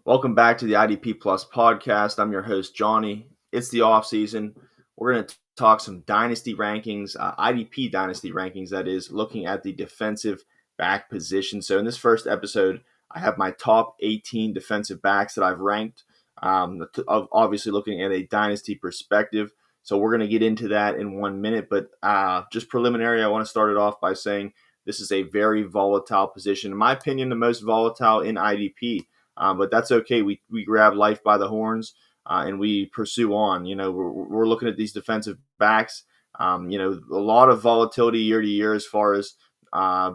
Welcome back to the IDP Plus podcast. I'm your host, Johnny. It's the off season. We're going to talk some dynasty rankings, IDP dynasty rankings, that is, looking at the defensive back position. So in this first episode, I have my top 18 defensive backs that I've ranked, obviously looking at a dynasty perspective. So we're going to get into that in 1 minute. But just preliminary, I want to start it off by saying this is a very volatile position. In my opinion, the most volatile in IDP. But that's okay. We grab life by the horns and we pursue on. We're looking at these defensive backs. A lot of volatility year to year as far as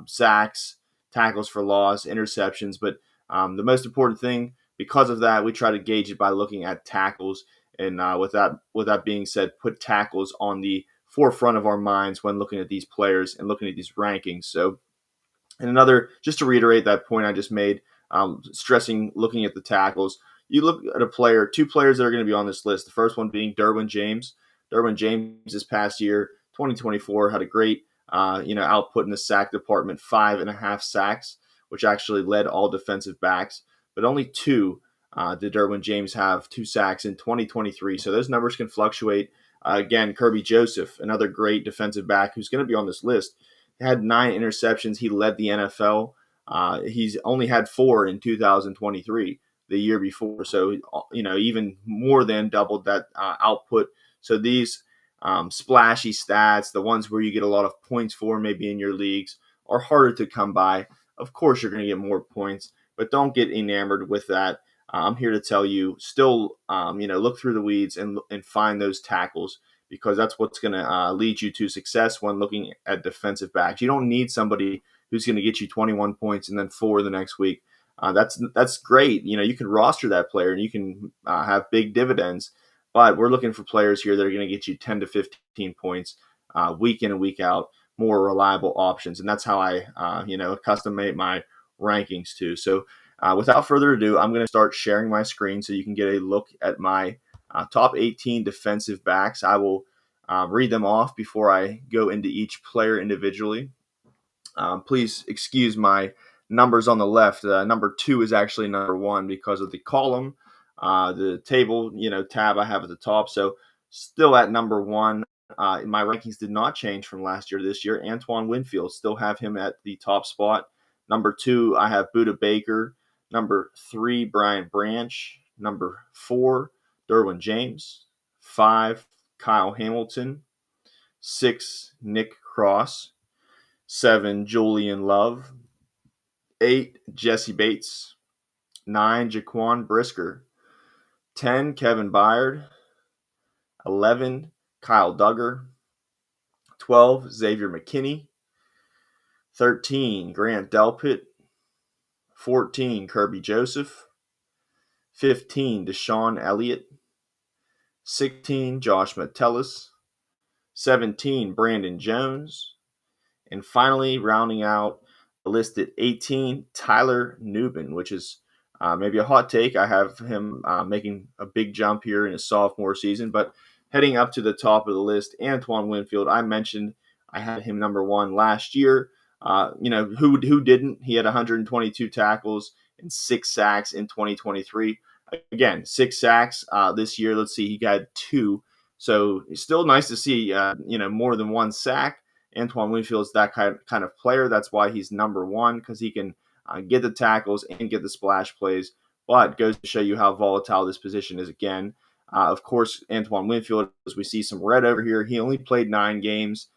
sacks, tackles for loss, interceptions. But the most important thing, because of that, we try to gauge it by looking at tackles. And with that being said, put tackles on the forefront of our minds when looking at these players and looking at these rankings. So, just to reiterate that point I just made. Stressing looking at the tackles. You look at two players that are going to be on this list. The first one being Derwin James. Derwin James this past year, 2024, had a great output in the sack department, 5.5 sacks, which actually led all defensive backs. But only two did Derwin James have 2 sacks in 2023. So those numbers can fluctuate. Again, Kerby Joseph, another great defensive back who's going to be on this list, had 9 interceptions. He led the NFL. He's only had 4 in 2023, the year before. So, even more than doubled that output. So these splashy stats, the ones where you get a lot of points for maybe in your leagues, are harder to come by. Of course, you're going to get more points, but don't get enamored with that. I'm here to tell you, still, look through the weeds and find those tackles, because that's what's going to lead you to success when looking at defensive backs. You don't need somebody who's going to get you 21 points and then 4 the next week. That's great. You can roster that player and you can have big dividends, but we're looking for players here that are going to get you 10 to 15 points week in and week out, more reliable options. And that's how I, custom made my rankings too. So without further ado, I'm going to start sharing my screen so you can get a look at my top 18 defensive backs. I will read them off before I go into each player individually. Please excuse my numbers on the left. Number 2 is actually number 1 because of the column, the table, tab I have at the top. So still at number 1. My rankings did not change from last year to this year. Antoine Winfield, still have him at the top spot. Number 2, I have Budda Baker. Number 3, Brian Branch. Number 4, Derwin James. 5, Kyle Hamilton. 6, Nick Cross. 7, Julian Love. 8, Jessie Bates. 9, Jaquan Brisker. 10, Kevin Byard. 11, Kyle Duggar. 12, Xavier McKinney. 13, Grant Delpit. 14, Kerby Joseph. 15, Deshon Elliott. 16, Josh Metellus. 17, Brandon Jones. And finally, rounding out the list at 18, Tyler Nubin, which is maybe a hot take. I have him making a big jump here in his sophomore season, but heading up to the top of the list, Antoine Winfield. I mentioned I had him number 1 last year. Who didn't? He had 122 tackles and 6 sacks in 2023. Again, 6 sacks this year. Let's see, he got 2. So it's still nice to see, more than 1 sack. Antoine Winfield is that kind of player. That's why he's number 1, because he can get the tackles and get the splash plays. But goes to show you how volatile this position is again. Of course, Antoine Winfield, as we see some red over here, he only played 9 games.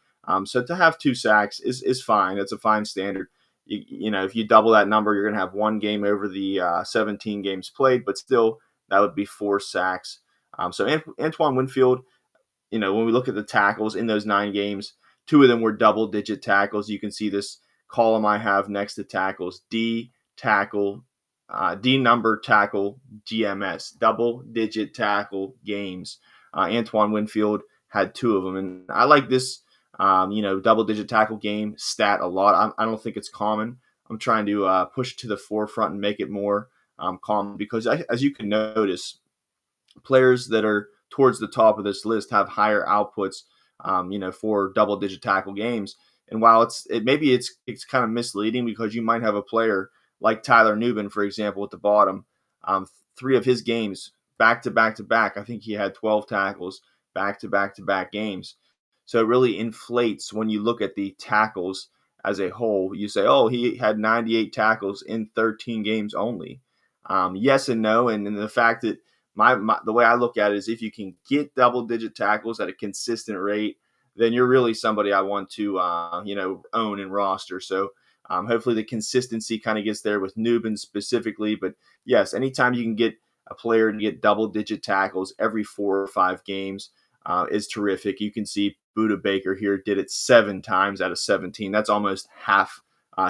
So to have 2 sacks is fine. It's a fine standard. If you double that number, you're going to have 1 game over the 17 games played, but still that would be 4 sacks. So Antoine Winfield, when we look at the tackles in those 9 games, 2 of them were double-digit tackles. You can see this column I have next to tackles, D number tackle GMS, double-digit tackle games. Antoine Winfield had 2 of them, and I like this, double-digit tackle game stat a lot. I don't think it's common. I'm trying to push it to the forefront and make it more common, because as you can notice, players that are towards the top of this list have higher outputs, for double-digit tackle games. And while it's kind of misleading, because you might have a player like Tyler Nubin, for example, at the bottom, 3 of his games back to back to back, I think he had 12 tackles back to back to back games. So it really inflates when you look at the tackles as a whole. You say, oh, he had 98 tackles in 13 games only. Yes and no. And the fact that the way I look at it is if you can get double-digit tackles at a consistent rate, then you're really somebody I want to, own and roster. So hopefully the consistency kind of gets there with Nubin specifically. But yes, anytime you can get a player to get double-digit tackles every 4 or 5 games is terrific. You can see Budda Baker here did it 7 times out of 17. That's almost half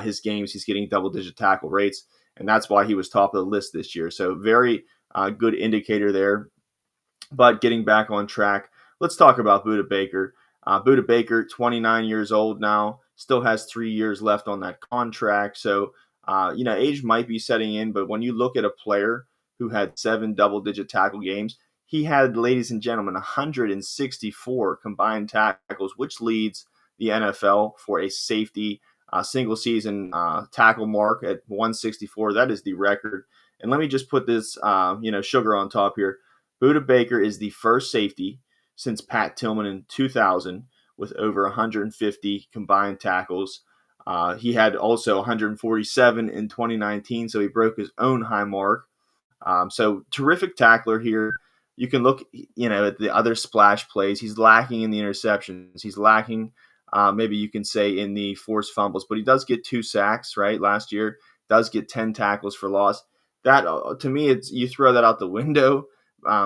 his games he's getting double-digit tackle rates, and that's why he was top of the list this year. So very good indicator there. But getting back on track, let's talk about Budda Baker. Budda Baker, 29 years old now, still has 3 years left on that contract. So, age might be setting in, but when you look at a player who had 7 double-digit tackle games, he had, ladies and gentlemen, 164 combined tackles, which leads the NFL for a safety single-season tackle mark at 164. That is the record. And let me just put this, sugar on top here. Budda Baker is the first safety since Pat Tillman in 2000 with over 150 combined tackles. He had also 147 in 2019, so he broke his own high mark. So terrific tackler here. You can look, at the other splash plays. He's lacking in the interceptions. He's lacking, maybe you can say, in the forced fumbles. But he does get 2 sacks, right? Last year, does get 10 tackles for loss. That, to me, you throw that out the window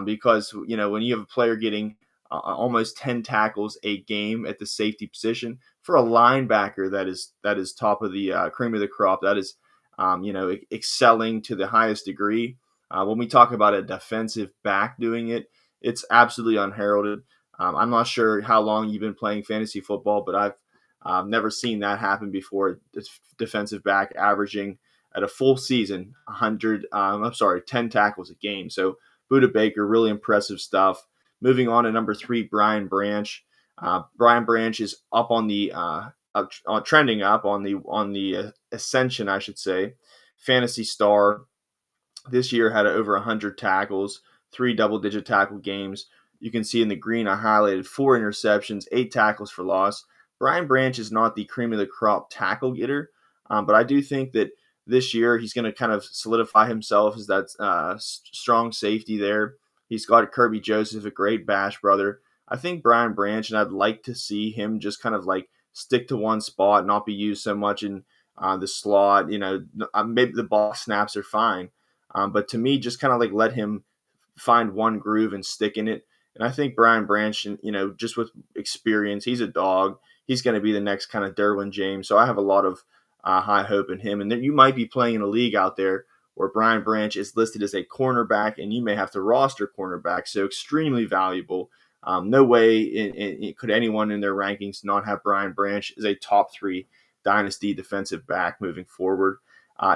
because, when you have a player getting almost 10 tackles a game at the safety position for a linebacker that is top of the cream of the crop, that is, excelling to the highest degree. When we talk about a defensive back doing it, it's absolutely unheralded. I'm not sure how long you've been playing fantasy football, but I've never seen that happen before. Defensive back averaging at a full season 10 tackles a game. So Budda Baker, really impressive stuff. Moving on to number 3, Brian Branch. Brian Branch is up on the trending up on the ascension, I should say. Fantasy star. This year had over 100 tackles, 3 double-digit tackle games. You can see in the green I highlighted 4 interceptions, 8 tackles for loss. Brian Branch is not the cream of the crop tackle getter, but I do think that this year he's going to kind of solidify himself as that strong safety there. He's got Kerby Joseph, a great bash brother. I think Brian Branch, and I'd like to see him just kind of like stick to one spot, not be used so much in the slot. Maybe the box snaps are fine. But to me, just kind of like let him find one groove and stick in it. And I think Brian Branch, just with experience, he's a dog. He's going to be the next kind of Derwin James. So I have a lot of high hope in him. And then you might be playing in a league out there where Brian Branch is listed as a cornerback, and you may have to roster cornerback. So extremely valuable. No way could anyone in their rankings not have Brian Branch as a top 3 dynasty defensive back moving forward.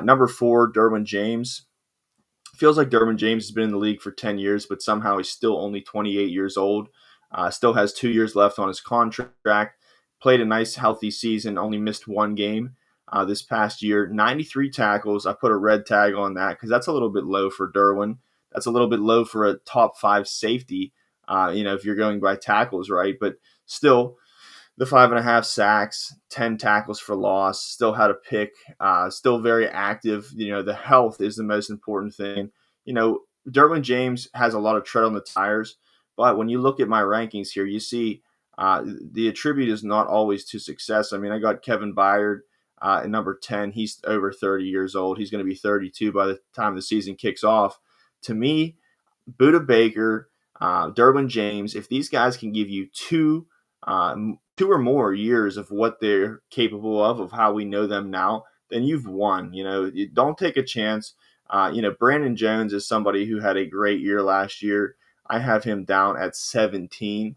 Number 4, Derwin James. Feels like Derwin James has been in the league for 10 years, but somehow he's still only 28 years old. Still has 2 years left on his contract. Played a nice, healthy season, only missed 1 game this past year. 93 tackles. I put a red tag on that because that's a little bit low for Derwin. That's a little bit low for a top 5 safety, if you're going by tackles, right? But still, the 5.5 sacks, 10 tackles for loss, still had a pick, still very active. The health is the most important thing. Derwin James has a lot of tread on the tires, but when you look at my rankings here, you see the attribute is not always to success. I mean, I got Kevin Byard at number 10. He's over 30 years old. He's going to be 32 by the time the season kicks off. To me, Budda Baker, Derwin James, if these guys can give you 2 or more years of what they're capable of how we know them now, then you've won. You don't take a chance. Brandon Jones is somebody who had a great year last year. I have him down at 17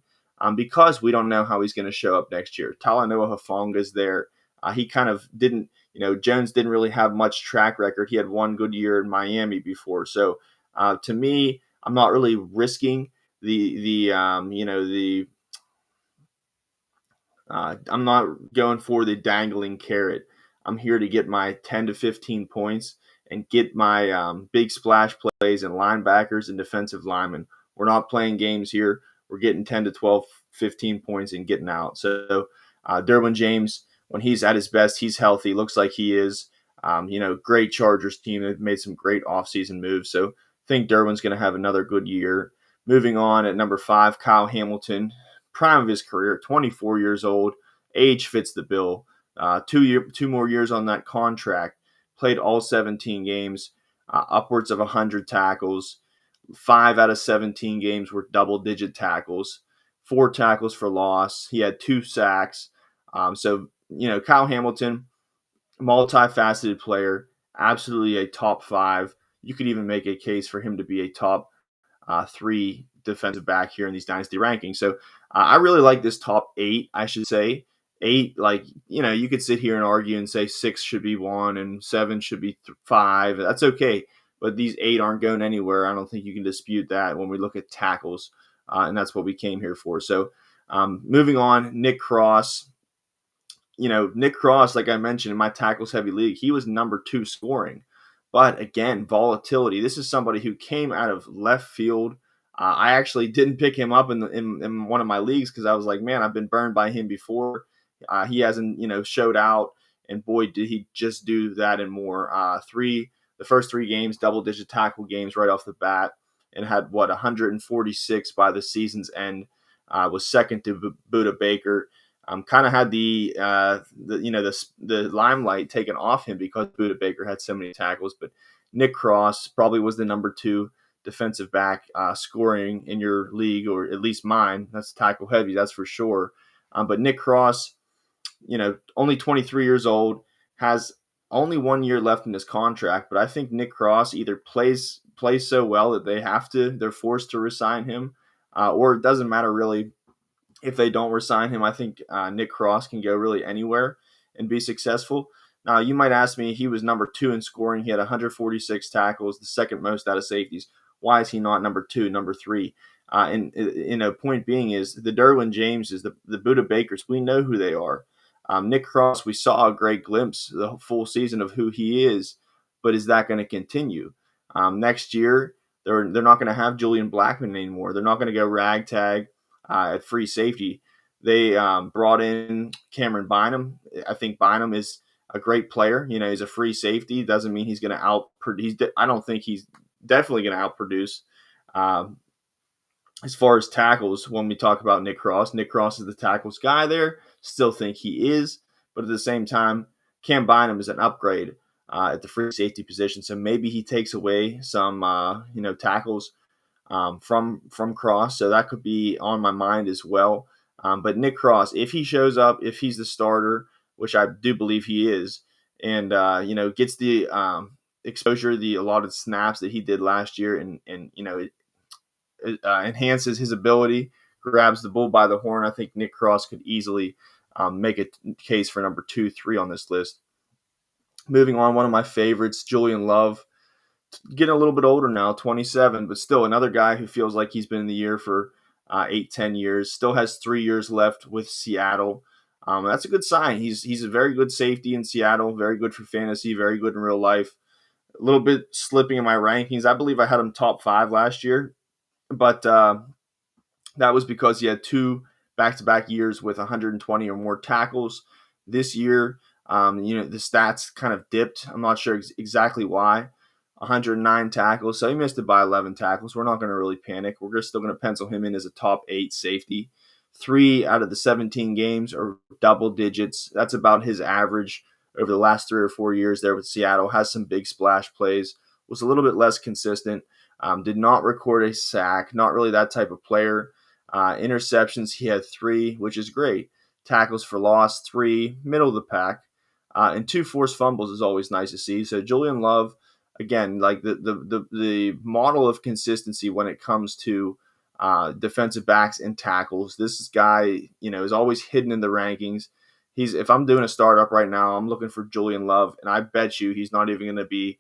because we don't know how he's going to show up next year. Talanoa Hufanga is there. He kind of didn't, Jones didn't really have much track record. He had 1 good year in Miami before. So to me, I'm not really risking I'm not going for the dangling carrot. I'm here to get my 10 to 15 points. and get my big splash plays and linebackers and defensive linemen. We're not playing games here. We're getting 10 to 12, 15 points and getting out. So Derwin James, when he's at his best, he's healthy. Looks like he is. Great Chargers team. They've made some great offseason moves. So I think Derwin's going to have another good year. Moving on at number 5, Kyle Hamilton, prime of his career, 24 years old. Age fits the bill. 2 more years on that contract. Played all 17 games, upwards of 100 tackles. 5 out of 17 games were double-digit tackles. 4 tackles for loss. He had 2 sacks. Kyle Hamilton, multifaceted player, absolutely a top 5. You could even make a case for him to be a top 3 defensive back here in these dynasty rankings. So I really like this top 8, I should say. 8, you could sit here and argue and say 6 should be 1 and 7 should be 5. That's okay. But these 8 aren't going anywhere. I don't think you can dispute that when we look at tackles. And that's what we came here for. So moving on, Nick Cross. Nick Cross, like I mentioned, in my tackles heavy league, he was number 2 scoring. But again, volatility. This is somebody who came out of left field. I actually didn't pick him up in one of my leagues because I was like, man, I've been burned by him before. He hasn't, showed out. And boy, did he just do that and more. The first 3 games, double-digit tackle games right off the bat, and had 146 by the season's end. Was second to Budda Baker. Kind of had the limelight taken off him because Budda Baker had so many tackles. But Nick Cross probably was the number 2 defensive back scoring in your league, or at least mine. That's tackle heavy, that's for sure. But Nick Cross, only 23 years old, has only 1 year left in his contract. But I think Nick Cross either plays so well that they're forced to resign him, or it doesn't matter really. If they don't resign him, I think Nick Cross can go really anywhere and be successful. Now, you might ask me, he was number 2 in scoring. He had 146 tackles, the second most out of safeties. Why is he not number 2, number 3? Point being is the Derwin James, the Budda Bakers. We know who they are. Nick Cross, we saw a great glimpse the full season of who he is, but is that going to continue? Next year, they're not going to have Julian Blackmon anymore. They're not going to go ragtag at free safety. They brought in Cameron Bynum. I think Bynum is a great player. He's a free safety. Doesn't mean he's going to outproduce. I don't think he's definitely going to outproduce. As far as tackles, when we talk about Nick Cross is the tackles guy there. Still think he is. But at the same time, Cam Bynum is an upgrade at the free safety position. So maybe he takes away some, tackles from Cross. So that could be on my mind as well. But Nick Cross, if he shows up, if he's the starter, which I do believe he is, and, gets the exposure, the allotted snaps that he did last year, and enhances his ability, grabs the bull by the horn, I think Nick Cross could easily make a case for number 2, 3 on this list. Moving on, one of my favorites, Julian Love. Getting a little bit older now, 27, but still another guy who feels like he's been in the year for 8-10 years. Still has 3 years left with Seattle. That's a good sign. He's a very good safety in Seattle, very good for fantasy, very good in real life. A little bit slipping in my rankings. I believe I had him top 5 last year, but that was because he had 2 back-to-back years with 120 or more tackles. This year, the stats kind of dipped. I'm not sure exactly why. 109 tackles, so he missed it by 11 tackles. We're not going to really panic. We're still going to pencil him in as a top 8 safety. 3 out of the 17 games are double digits. That's about his average over the last 3 or 4 years there with Seattle. Has some big splash plays. Was a little bit less consistent. Did not record a sack. Not really that type of player. Interceptions, he had 3, which is great. Tackles for loss, 3, middle of the pack. And 2 forced fumbles is always nice to see. So Julian Love, again, like the model of consistency when it comes to defensive backs and tackles. This guy, is always hidden in the rankings. If I'm doing a startup right now, I'm looking for Julian Love, and I bet you he's not even going to be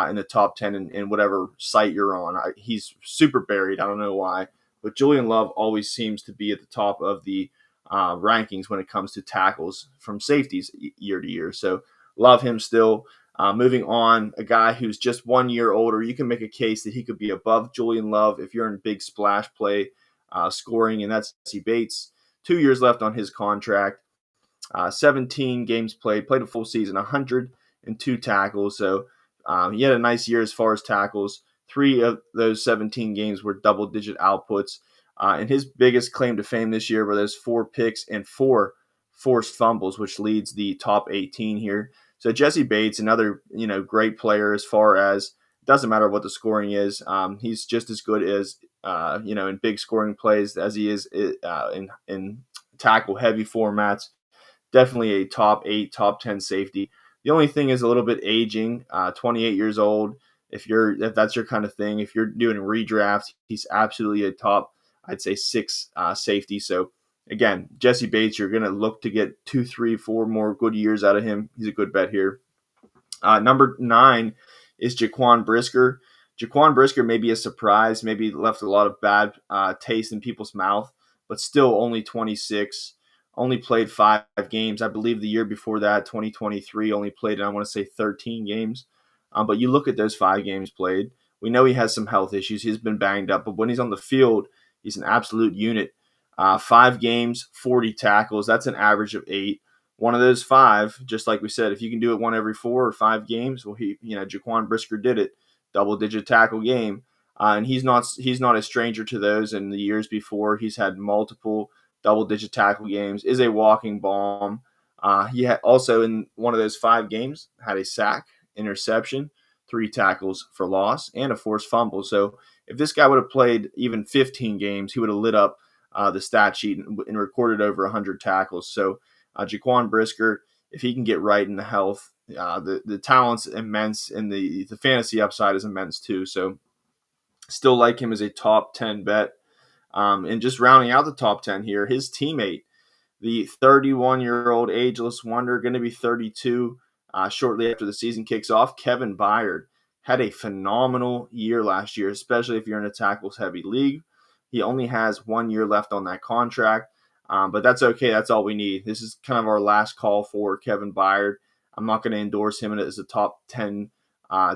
in the top 10 in whatever site you're on. He's super buried. I don't know why, but Julian Love always seems to be at the top of the rankings when it comes to tackles from safeties year to year. So love him still. Moving on, a guy who's just 1 year older, you can make a case that he could be above Julian Love if you're in big splash play scoring, and that's Jessie Bates. 2 years left on his contract. 17 games played a full season, 102 tackles. So he had a nice year as far as tackles. 3 of those 17 games were double-digit outputs. And his biggest claim to fame this year were those 4 picks and 4 forced fumbles, which leads the top 18 here. So Jessie Bates, another great player as far as doesn't matter what the scoring is. He's just as good as in big scoring plays as he is in tackle heavy formats. Definitely a top 8, top 10 safety. The only thing is a little bit aging. 28 years old. If that's your kind of thing, if you're doing redraft, he's absolutely a top, I'd say 6 safety. So again, Jessie Bates, you're going to look to get 2, 3, 4 more good years out of him. He's a good bet here. Number 9 is Jaquan Brisker. Jaquan Brisker may be a surprise, maybe left a lot of bad taste in people's mouth, but still only 26, only played 5 games. I believe the year before that, 2023, only played, I want to say 13 games. But you look at those 5 games played, we know he has some health issues. He's been banged up, but when he's on the field, he's an absolute unit. 5 games, 40 tackles. That's an average of 8. One of those 5, just like we said, if you can do it 1 every 4 or 5 games, well, Jaquan Brisker did it, double-digit tackle game, and he's not a stranger to those. In the years before, he's had multiple double-digit tackle games. Is a walking bomb. He had also in one of those 5 games had a sack, interception, 3 tackles for loss, and a forced fumble. So if this guy would have played even 15 games, he would have lit up the stat sheet and recorded over 100 tackles. So Jaquan Brisker, if he can get right in the health, the talent's immense, and the fantasy upside is immense too. So still like him as a top 10 bet. And just rounding out the top 10 here, his teammate, the 31-year-old ageless wonder, going to be 32 shortly after the season kicks off, Kevin Byard, had a phenomenal year last year, especially if you're in a tackles-heavy league. He only has 1 year left on that contract, but that's okay. That's all we need. This is kind of our last call for Kevin Byard. I'm not going to endorse him as a top 10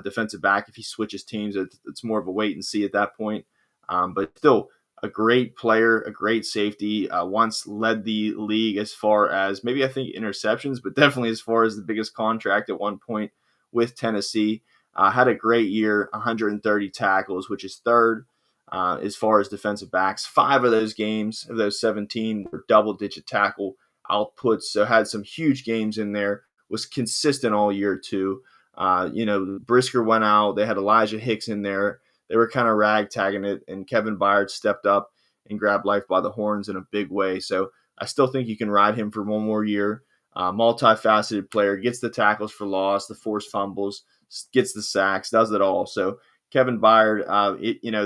defensive back if he switches teams. It's more of a wait and see at that point. But still, a great player, a great safety. Once led the league as far as maybe I think interceptions, but definitely as far as the biggest contract at one point with Tennessee. Had a great year, 130 tackles, which is third as far as defensive backs. 5 of those games, of those 17, were double-digit tackle outputs, so had some huge games in there. Was consistent all year too. Brisker went out. They had Elijah Hicks in there. They were kind of ragtagging it, and Kevin Byard stepped up and grabbed life by the horns in a big way. So I still think you can ride him for 1 more year. Multifaceted player, gets the tackles for loss, the forced fumbles, gets the sacks, does it all. So Kevin Byard,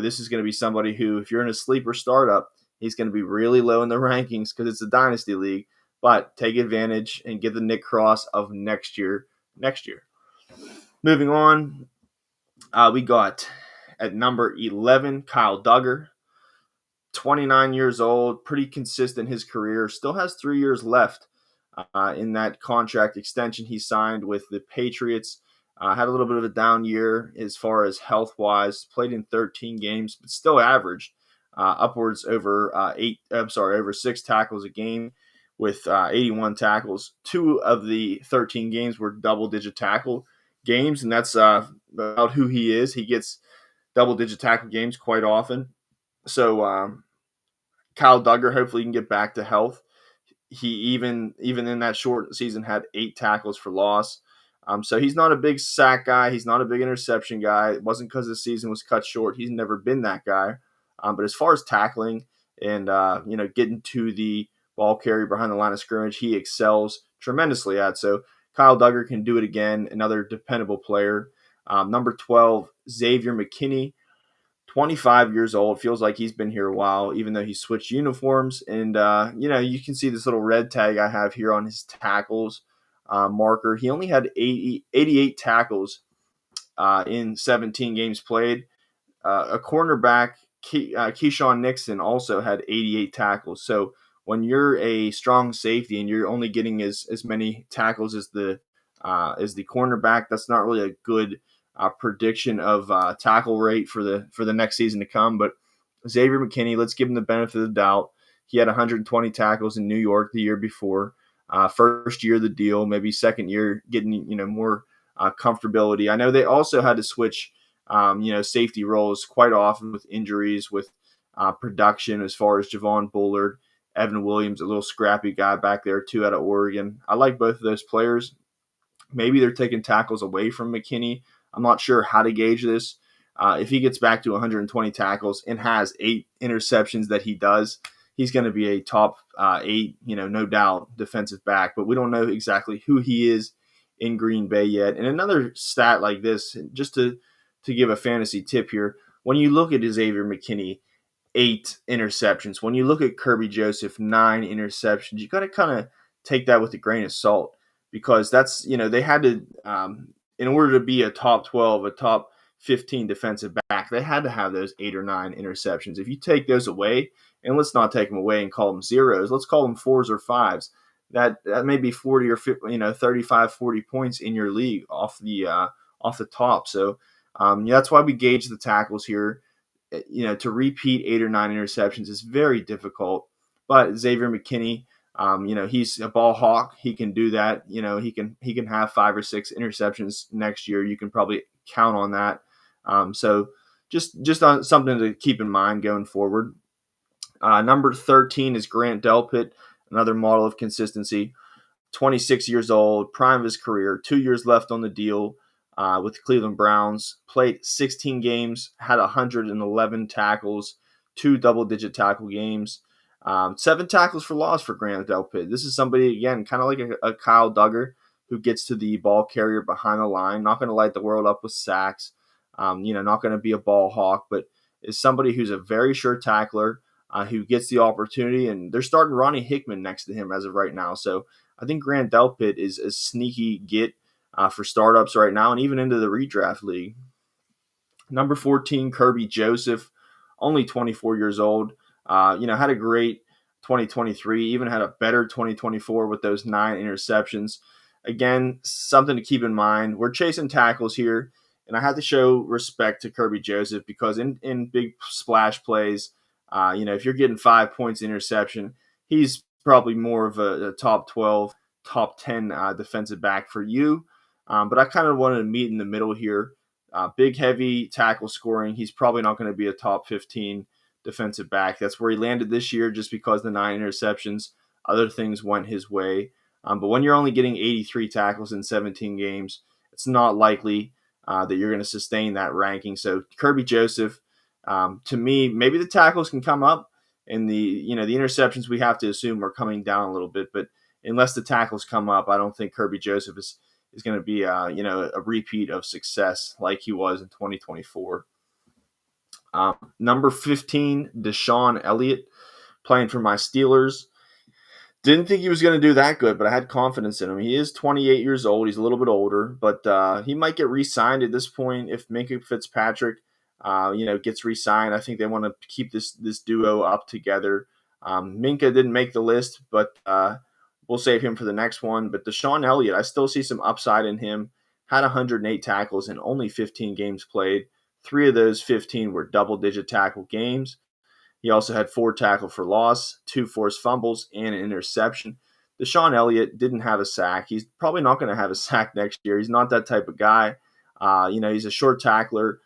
this is going to be somebody who, if you're in a sleeper startup, he's going to be really low in the rankings because it's a dynasty league. But take advantage and get the Nick Cross of next year. Moving on, we got at number 11, Kyle Duggar, 29 years old, pretty consistent his career, still has 3 years left in that contract extension he signed with the Patriots. Had a little bit of a down year as far as health-wise, played in 13 games, but still averaged upwards over over 6 tackles a game with 81 tackles. 2 of the 13 games were double-digit tackle games, and that's about who he is. He gets double-digit tackle games quite often. So Kyle Duggar, hopefully he can get back to health. He even in that short season had 8 tackles for loss. So he's not a big sack guy. He's not a big interception guy. It wasn't because the season was cut short. He's never been that guy. But as far as tackling and getting to the ball carrier behind the line of scrimmage, he excels tremendously at. So Kyle Duggar can do it again. Another dependable player. Number 12, Xavier McKinney, 25 years old. Feels like he's been here a while, even though he switched uniforms. And, you can see this little red tag I have here on his tackles marker. He only had 88 tackles in 17 games played. A cornerback, Keyshawn Nixon, also had 88 tackles. So when you're a strong safety and you're only getting as many tackles as the is the cornerback. That's not really a good prediction of tackle rate for the next season to come. But Xavier McKinney, let's give him the benefit of the doubt. He had 120 tackles in New York the year before. First year of the deal, maybe second year getting more comfortability. I know they also had to switch safety roles quite often with injuries, with production as far as Javon Bullard, Evan Williams, a little scrappy guy back there too out of Oregon. I like both of those players. Maybe they're taking tackles away from McKinney. I'm not sure how to gauge this. If he gets back to 120 tackles and has 8 interceptions that he does, he's going to be a top 8, no doubt, defensive back. But we don't know exactly who he is in Green Bay yet. And another stat like this, just to give a fantasy tip here, when you look at Xavier McKinney, 8 interceptions. When you look at Kerby Joseph, 9 interceptions, you got to kind of take that with a grain of salt, because that's, they had to, in order to be a top 12, a top 15 defensive back, they had to have those 8 or 9 interceptions. If you take those away, and let's not take them away and call them zeros, let's call them 4s or 5s. That may be 40 or 50, 35, 40 points in your league off the top. So that's why we gauge the tackles here. To repeat 8 or 9 interceptions is very difficult. But Xavier McKinney, he's a ball hawk. He can do that. He can have 5 or 6 interceptions next year. You can probably count on that. So just on something to keep in mind going forward. Number 13 is Grant Delpit, another model of consistency. 26 years old, prime of his career, 2 years left on the deal with the Cleveland Browns. Played 16 games, had 111 tackles, 2 double-digit tackle games. 7 tackles for loss for Grant Delpit. This is somebody, again, kind of like a Kyle Duggar, who gets to the ball carrier behind the line. Not going to light the world up with sacks. Not going to be a ball hawk, but is somebody who's a very sure tackler, who gets the opportunity. And they're starting Ronnie Hickman next to him as of right now. So I think Grant Delpit is a sneaky get for startups right now and even into the redraft league. Number 14, Kerby Joseph, only 24 years old. Had a great 2023, even had a better 2024 with those 9 interceptions. Again, something to keep in mind. We're chasing tackles here, and I have to show respect to Kerby Joseph because in big splash plays, if you're getting 5 points interception, he's probably more of a top 12, top 10 defensive back for you. But I kind of wanted to meet in the middle here. Big, heavy tackle scoring. He's probably not going to be a top 15 defensive back. That's where he landed this year just because the 9 interceptions. Other things went his way. But when you're only getting 83 tackles in 17 games, it's not likely that you're going to sustain that ranking. So Kerby Joseph, to me, maybe the tackles can come up, and the interceptions we have to assume are coming down a little bit. But unless the tackles come up, I don't think Kerby Joseph is going to be a repeat of success like he was in 2024. Number 15, Deshon Elliott, playing for my Steelers. Didn't think he was going to do that good, but I had confidence in him. He is 28 years old. He's a little bit older, but he might get re-signed at this point if Minkah Fitzpatrick, gets re-signed. I think they want to keep this duo up together. Minkah didn't make the list, but we'll save him for the next one. But Deshon Elliott, I still see some upside in him. Had 108 tackles in only 15 games played. 3 of those 15 were double-digit tackle games. He also had 4 tackle for loss, 2 forced fumbles, and an interception. Deshon Elliott didn't have a sack. He's probably not going to have a sack next year. He's not that type of guy. He's a short tackler.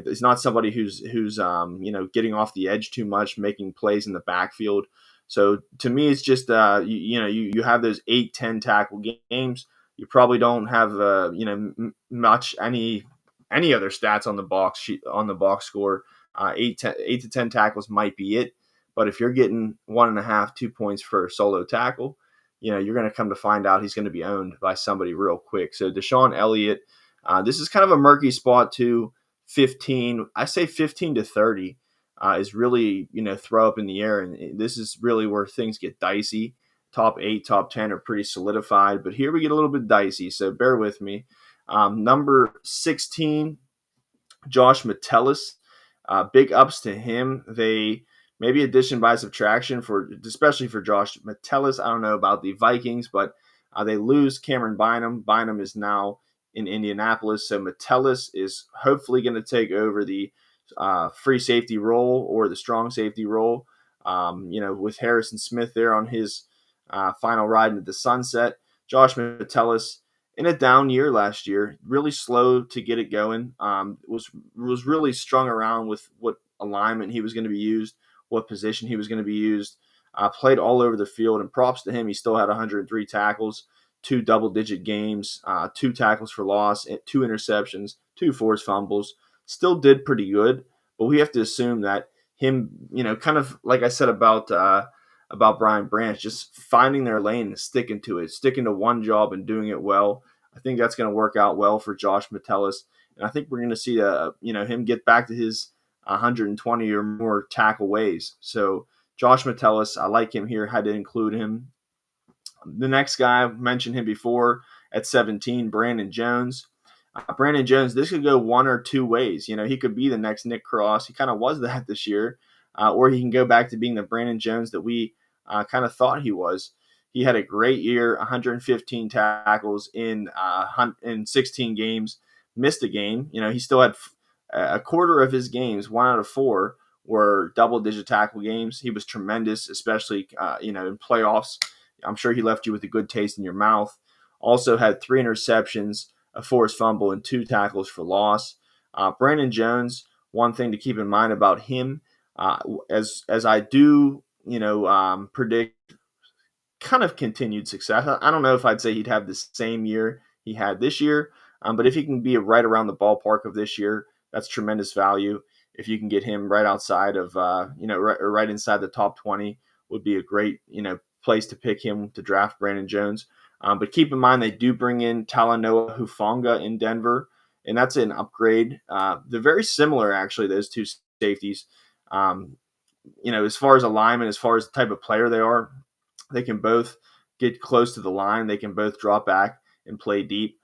He's not somebody who's getting off the edge too much, making plays in the backfield. So to me, it's just you have those 8-10 tackle games. You probably don't have much any other stats on the box sheet, on the box score. 8 to 10 tackles might be it, but if you're getting 1.5, 2 points for a solo tackle, you're going to come to find out he's going to be owned by somebody real quick. So Deshon Elliott, this is kind of a murky spot too. 15, I say 15 to 30 is really throw up in the air, and this is really where things get dicey. Top 8, top 10 are pretty solidified, but here we get a little bit dicey. So bear with me. Number 16, Josh Metellus. Big ups to him. They maybe addition by subtraction especially for Josh Metellus. I don't know about the Vikings, but They lose Cameron Bynum. Bynum is now in Indianapolis, so Metellus is hopefully going to take over the free safety role or the strong safety role. With Harrison Smith there on his final ride into the sunset. Josh Metellus, in a down year last year, really slow to get it going. Was really strung around with what alignment he was going to be used, what position he was going to be used. Played all over the field, and props to him. He still had 103 tackles, 2 double-digit games, 2 tackles for loss, 2 interceptions, 2 forced fumbles. Still did pretty good, but we have to assume that him, kind of like I said about Brian Branch, just finding their lane and sticking to it, sticking to one job and doing it well. I think that's going to work out well for Josh Metellus, and I think we're going to see him get back to his 120 or more tackle ways. So Josh Metellus, I like him here. Had to include him. The next guy, I mentioned him before at 17, Brandon Jones. Brandon Jones, this could go one or two ways. He could be the next Nick Cross. He kind of was that this year. Or he can go back to being the Brandon Jones that we kind of thought he was. He had a great year, 115 tackles in 16 games, missed a game. He still had a quarter of his games, 1 out of 4, were double-digit tackle games. He was tremendous, especially in playoffs. I'm sure he left you with a good taste in your mouth. Also had 3 interceptions, a forced fumble, and 2 tackles for loss. Brandon Jones, one thing to keep in mind about him, as I do, predict kind of continued success. I don't know if I'd say he'd have the same year he had this year, but if he can be right around the ballpark of this year, that's tremendous value. If you can get him right outside of, right inside the top 20, would be a great, place to pick him to draft Brandon Jones. But keep in mind, they do bring in Talanoa Hufanga in Denver, and that's an upgrade. They're very similar, actually, those two safeties. As far as alignment, as far as the type of player they are, they can both get close to the line. They can both drop back and play deep.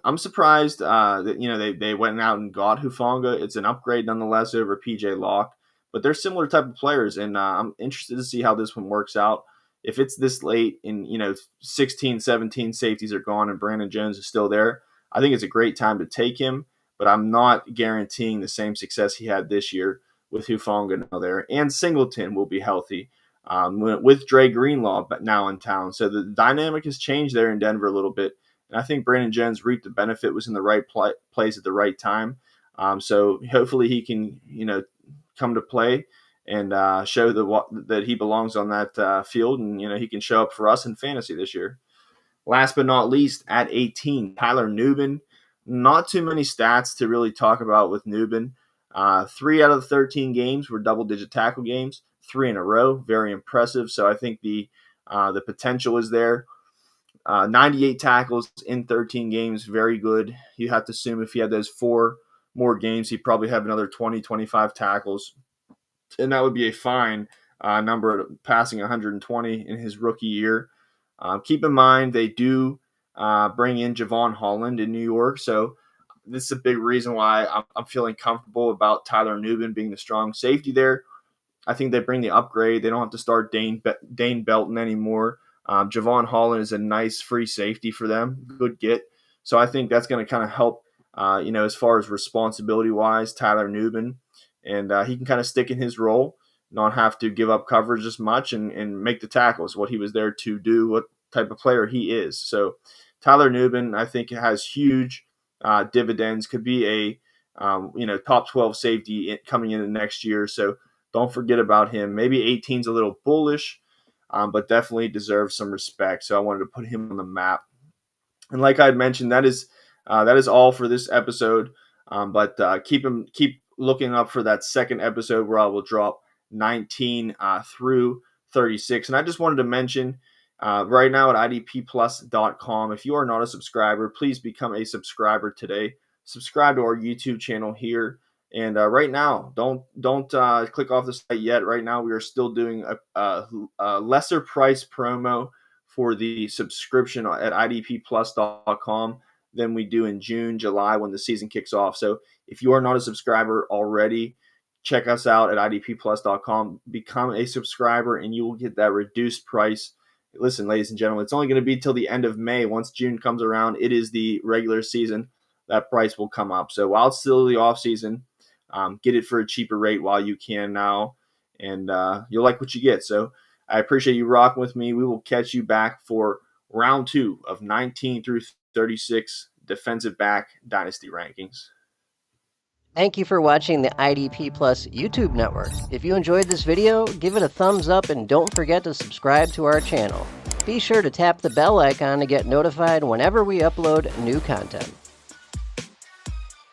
I'm surprised that they went out and got Hufanga. It's an upgrade nonetheless over PJ Locke, but they're similar type of players, and I'm interested to see how this one works out. If it's this late and 16, 17 safeties are gone and Brandon Jones is still there, I think it's a great time to take him, but I'm not guaranteeing the same success he had this year with Hufanga now there. And Singleton will be healthy with Dre Greenlaw now in town. So the dynamic has changed there in Denver a little bit. And I think Brandon Jones reaped the benefit, was in the right place at the right time. So hopefully he can, come to play and show that he belongs on that field, and he can show up for us in fantasy this year. Last but not least, at 18, Tyler Nubin. Not too many stats to really talk about with Nubin. 3 out of the 13 games were double-digit tackle games, 3 in a row. Very impressive. So I think the potential is there. 98 tackles in 13 games, very good. You have to assume if he had those 4 more games, he'd probably have another 20, 25 tackles. And that would be a fine number, passing 120 in his rookie year. Keep in mind, they do bring in Javon Holland in New York. So this is a big reason why I'm feeling comfortable about Tyler Nubin being the strong safety there. I think they bring the upgrade. They don't have to start Dane Belton anymore. Javon Holland is a nice free safety for them. Good get. So I think that's going to kind of help, as far as responsibility-wise, Tyler Nubin. And he can kind of stick in his role, not have to give up coverage as much, and make the tackles, what he was there to do, what type of player he is. So Tyler Nubin, I think, has huge dividends, could be a top 12 safety coming into next year. So don't forget about him. Maybe 18's a little bullish, but definitely deserves some respect. So I wanted to put him on the map. And like I had mentioned, that is all for this episode. But keep looking up for that second episode where I will drop 19 through 36. And I just wanted to mention right now at idpplus.com, if you are not a subscriber, please become a subscriber today. Subscribe to our YouTube channel here. And right now, don't click off the site yet. Right now, we are still doing a lesser price promo for the subscription at idpplus.com than we do in June, July when the season kicks off. So if you are not a subscriber already, check us out at idpplus.com. Become a subscriber, and you will get that reduced price listen, ladies and gentlemen, it's only going to be till the end of May. Once June comes around, it is the regular season. That price will come up. So while it's still the off season, get it for a cheaper rate while you can now, and you'll like what you get. So I appreciate you rocking with me. We will catch you back for round 2 of 19 through 36 defensive back dynasty rankings. Thank you for watching the IDP Plus YouTube network. If you enjoyed this video, give it a thumbs up and don't forget to subscribe to our channel. Be sure to tap the bell icon to get notified whenever we upload new content.